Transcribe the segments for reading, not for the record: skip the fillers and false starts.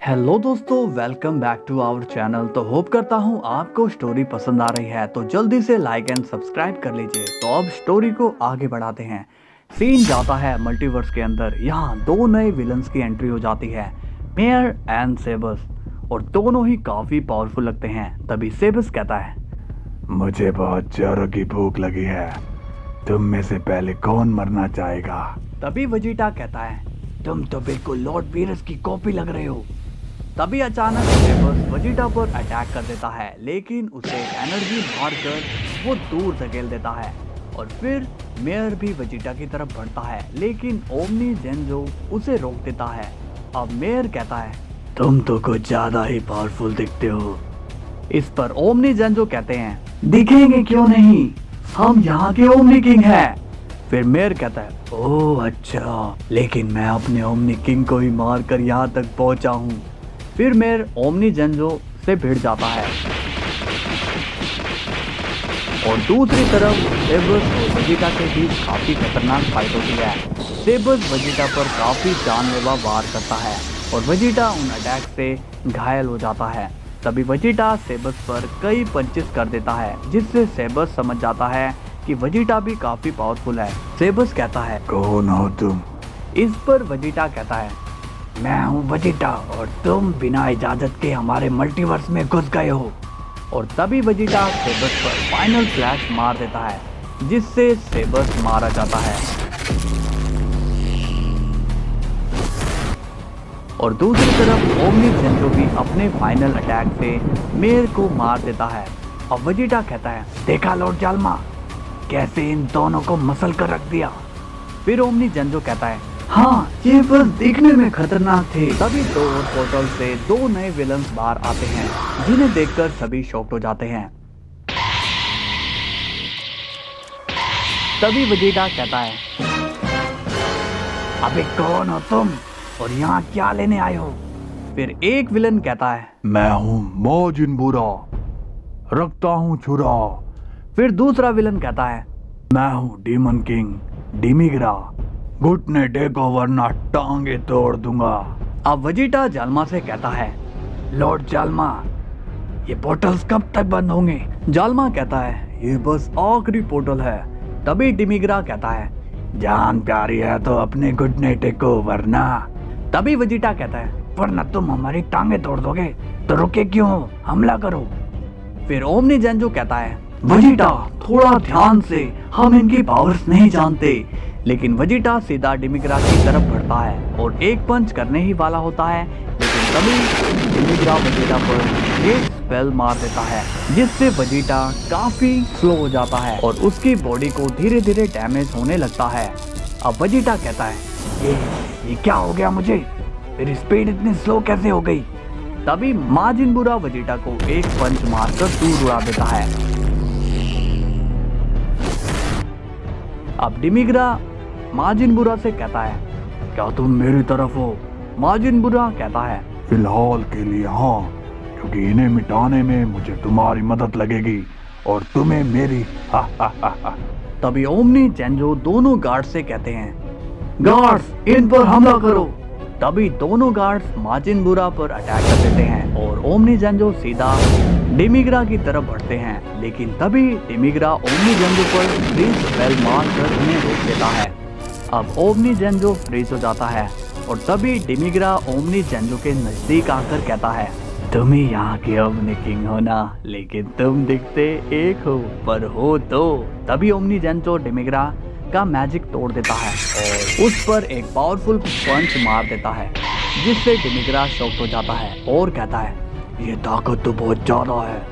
Hello दोस्तों, welcome back to our channel. तो hope करता हूँ आपको स्टोरी पसंद आ रही है, तो जल्दी से लाइक एंड सब्सक्राइब कर लीजिए। तो अब स्टोरी को आगे बढ़ाते हैं। सीन जाता है मल्टीवर्स के अंदर। यहाँ दो नए विलन्स की एंट्री हो जाती है, मेयर एंड सेबस, और दोनों ही काफी पावरफुल लगते हैं। तभी सेबस कहता है, मुझे बहुत जोरों की भूख लगी है। तुम में से पहले कौन मरना चाहेगा? तभी वेजिटा कहता है, तुम तो बिल्कुल लॉर्ड वीरस की कॉपी लग रहे हो। तभी अचानक सेबस वेजिटा पर अटैक कर देता है, लेकिन उसे एनर्जी मारकर वो दूर धकेल देता है। और फिर मेयर भी वेजिटा की तरफ बढ़ता है, लेकिन ओमनी जेंजो उसे रोक देता है। अब मेयर कहता है, तुम तो कुछ ज्यादा ही पावरफुल दिखते हो। इस पर ओमनी जेंजो कहते हैं, दिखेंगे क्यों नहीं, हम यहाँ के ओमनी किंग हैं। फिर मेयर कहता है, ओह अच्छा, लेकिन मैं अपने ओमनी किंग को ही मारकर यहाँ तक पहुँचा हूँ। फिर मेयर ओमनी जेंजो से भिड़ जाता है और दूसरी तरफ सेबस और वेजिटा के बीच काफी खतरनाक फाइट होती है। सेबस वेजिटा पर काफी जानलेवा वार करता है और वेजिटा उन अटैक से घायल हो जाता है। तभी वेजिटा सेबस पर कई पंचेस कर देता है, जिससे सेबस समझ जाता है कि वेजिटा भी काफी पावरफुल है। सेबस कहता है, कौन हो तुम? इस पर वेजिटा कहता है, मैं हूँ वेजिटा और तुम बिना इजाजत के हमारे मल्टीवर्स में घुस गए हो। और तभी वेजिटा सेबस पर फाइनल फ्लैश मार देता है, जिससे सेबस मारा जाता है। और दूसरी तरफ ओमनी जेंजो भी अपने फाइनल अटैक से मेयर को मार देता है। अब वेजिटा कहता है, देखा लॉर्ड जाल्मा, कैसे इन दोनों को मसल कर रख दिया। फिर ओमनी जेंजो कहता है, हाँ, ये बस देखने में खतरनाक थे। तभी दो पोर्टल से दो नए विलन्स बाहर आते हैं, जिन्हें देखकर सभी शॉक्ड हो जाते हैं। तभी वेजिटा कहता है, अबे कौन हो तुम और यहाँ क्या लेने आए हो? फिर एक विलन कहता है, मैं हूँ मोजिन बुरा, रखता हूँ छुरा। फिर दूसरा विलन कहता है, मैं हूँ डीमन किंग डिमिग्रा, घुटने टेको वरना टांगे तोड़ दूंगा। अब वेजिटा जाल्मा से कहता है, लॉर्ड जाल्मा, ये पोर्टल्स कब तक बंद होंगे? जाल्मा कहता है, ये बस आखिरी पोर्टल है। तभी डिमिग्रा कहता है, जान प्यारी है तो अपने घुटने टेको वरना। तभी वेजिटा कहता है, वरना तुम हमारी टांगे तोड़ दोगे, तो रुके क्यों, हमला करो। फिर ओमनी जेंजो कहता है, वेजिटा थोड़ा ध्यान से, हम इनकी पावर्स नहीं जानते। लेकिन वेजिटा सीधा डिमिग्रा की तरफ बढ़ता है और एक पंच करने ही वाला होता है, लेकिन तभी डिमिग्रा वेजिटा पर एक स्पेल मार देता है, जिससे वेजिटा काफी स्लो हो जाता है और उसकी बॉडी को धीरे धीरे डैमेज होने लगता है। अब वेजिटा कहता है, ये क्या हो गया मुझे, मेरी स्पीड इतनी स्लो कैसे हो गई? तभी माजिन बुरा वेजिटा को एक पंच मारकर दूर उड़ा देता है। अब डिमिग्रा माजिन बुरा से कहता है, क्या तुम मेरी तरफ हो? माजिन बुरा कहता है, फिलहाल के लिए हाँ, क्योंकि इन्हें मिटाने में मुझे तुम्हारी मदद लगेगी और तुम्हें मेरी। हा हा हा हा। तभी ओमनी जेंजो दोनों गार्ड से कहते हैं, गार्ड्स इन पर हमला करो। तभी दोनों गार्ड्स माजिन बुरा पर अटैक कर देते हैं और ओमनी जेंजो सीधा डिमिग्रा की तरफ बढ़ते हैं, लेकिन तभी डिमिग्रा ओमनी जेंजो पर फ्रीज स्पेल मारकर उन्हें रोक देता है। अब ओमनी जेंजो फ्रीज हो जाता है और तभी डिमिग्रा ओमनी जेंजो के नजदीक आकर कहता है, तुम ही यहाँ के ओमनी किंग हो ना, लेकिन तुम दिखते एक हो पर हो दो। तभी ओमनी जेंजो डिमिग्रा का मैजिक तोड़ देता है और उस पर एक पावरफुल पंच मार देता है, जिससे डिमिग्रा शॉक हो जाता है और कहता है, ये ताकत तो बहुत ज्यादा है।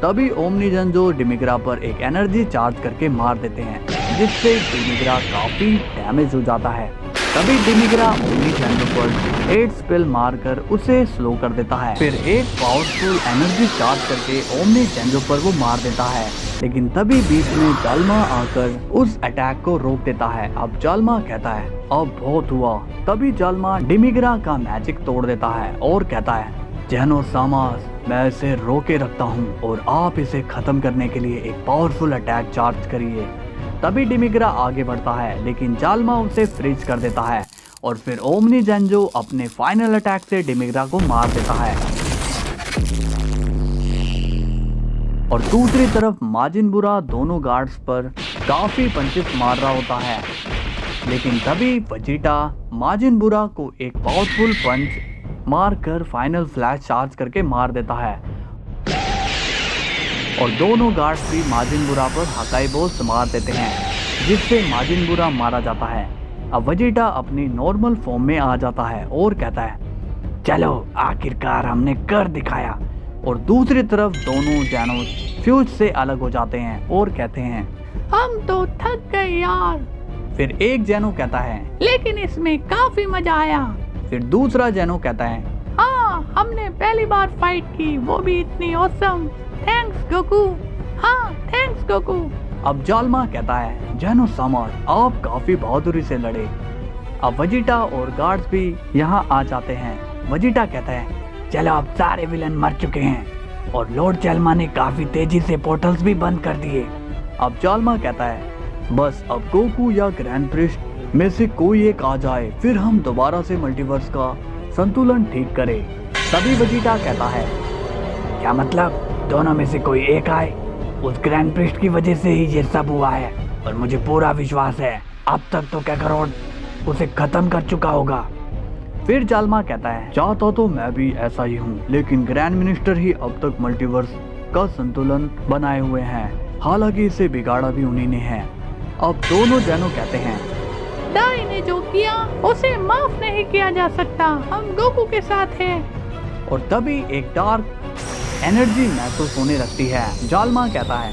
तभी ओमनी जेंजो डिमिग्रा पर एक एनर्जी चार्ज करके मार देते हैं, जिससे डिमिग्रा काफी डैमेज हो जाता है। तभी डिमिग्रा ओमनी जेंजो पर 8 स्पेल मारकर उसे स्लो कर देता है। फिर एक पावरफुल एनर्जी चार्ज करके ओमनी जेंजो पर वो मार देता है, लेकिन तभी बीच में जाल्मा आकर उस अटैक को रोक देता है। अब जाल्मा कहता है, अब बहुत हुआ। तभी जाल्मा डिमिग्रा का मैजिक तोड़ देता है और कहता है, जेनो सामास, मैं इसे रोके रखता हूँ और आप इसे खत्म करने के लिए एक पावरफुल अटैक चार्ज करिए। तभी डिमिग्रा आगे बढ़ता है, लेकिन जाल्मा उसे फ्रीज कर देता है और फिर ओमनी जेंजो अपने फाइनल अटैक से डिमिग्रा को मार देता है। और दूसरी तरफ माजिन बुरा दोनों गार्ड्स पर काफी पंचेस मार रहा होता है, लेकिन तभी वेजिटा माजिन बुरा को एक पावरफुल पंच मारकर फाइनल फ्लैश चार्ज करके मार देता है और दोनों गार्ड्स भी माजिन बुरा पर हकाई बोल्ट मार देते हैं, जिससे माजिन बुरा मारा जाता है। अब वेजिटा अपनी नॉर्मल फॉर्म में आ जाता है और कहता है, चलो आखिरकार हमने कर दिखाया। और दूसरी तरफ दोनों जैनोस फ्यूज से अलग हो जाते हैं और कहते हैं, हम तो थक गए यार। फिर एक जैनो कहता है, लेकिन इसमें काफी मजा आया। फिर दूसरा जैनो कहता है, हाँ, हमने पहली बार फाइट की, वो भी इतनी ऑसम। Thanks Goku. हाँ, थैंक्स गोकू। अब जालमा कहता है, जैनो समर आप काफी बहादुरी से लड़े। अब वेजिटा और गार्ड्स भी यहाँ आ जाते हैं। वेजिटा कहता है, चलो अब सारे विलन मर चुके हैं और लॉर्ड जालमा ने काफी तेजी से पोर्टल्स भी बंद कर दिए। अब जालमा कहता है, बस अब गोकू या ग्रैंड प्रिस्ट में से कोई एक आ जाए, फिर हम दोबारा से मल्टीवर्स का संतुलन ठीक करें। तभी वेजिटा कहता है, क्या मतलब दोनों में से कोई एक आए? उस ग्रैंड प्रिस्ट की वजह से ही ये सब हुआ है और मुझे पूरा विश्वास है अब तक तो काकारोट उसे खत्म कर चुका होगा। फिर जालमा कहता है, चाहता तो मैं भी ऐसा ही हूँ, लेकिन ग्रैंड मिनिस्टर ही अब तक मल्टीवर्स का संतुलन बनाए हुए हैं, हालांकि इसे बिगाड़ा भी उन्हीं ने है। अब दोनों जैनो कहते हैं, दाई ने जो किया उसे माफ नहीं किया जा सकता, हम गोकू के साथ हैं। और तभी एक डार्क एनर्जी महसूस होने लगती है। जालमा कहता है,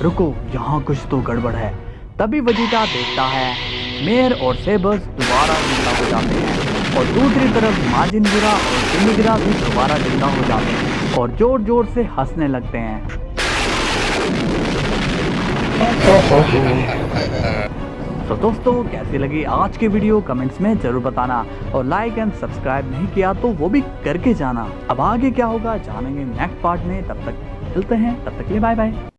रुको यहाँ कुछ तो गड़बड़ है। तभी वेजिटा देखता है मेयर और सेबर्स दोबारा जिंदा हो जाते हैं और दूसरी तरफ माजिन बुरा और डिमिग्रा भी दोबारा जिंदा हो जाते हैं और जोर जोर से हंसने लगते हैं। तो दोस्तों कैसी लगी आज की वीडियो कमेंट्स में जरूर बताना और लाइक एंड सब्सक्राइब नहीं किया तो वो भी करके जाना। अब आगे क्या होगा जानेंगे नेक्स्ट पार्ट में, तब तक मिलते हैं, तब तक के लिए बाय बाय।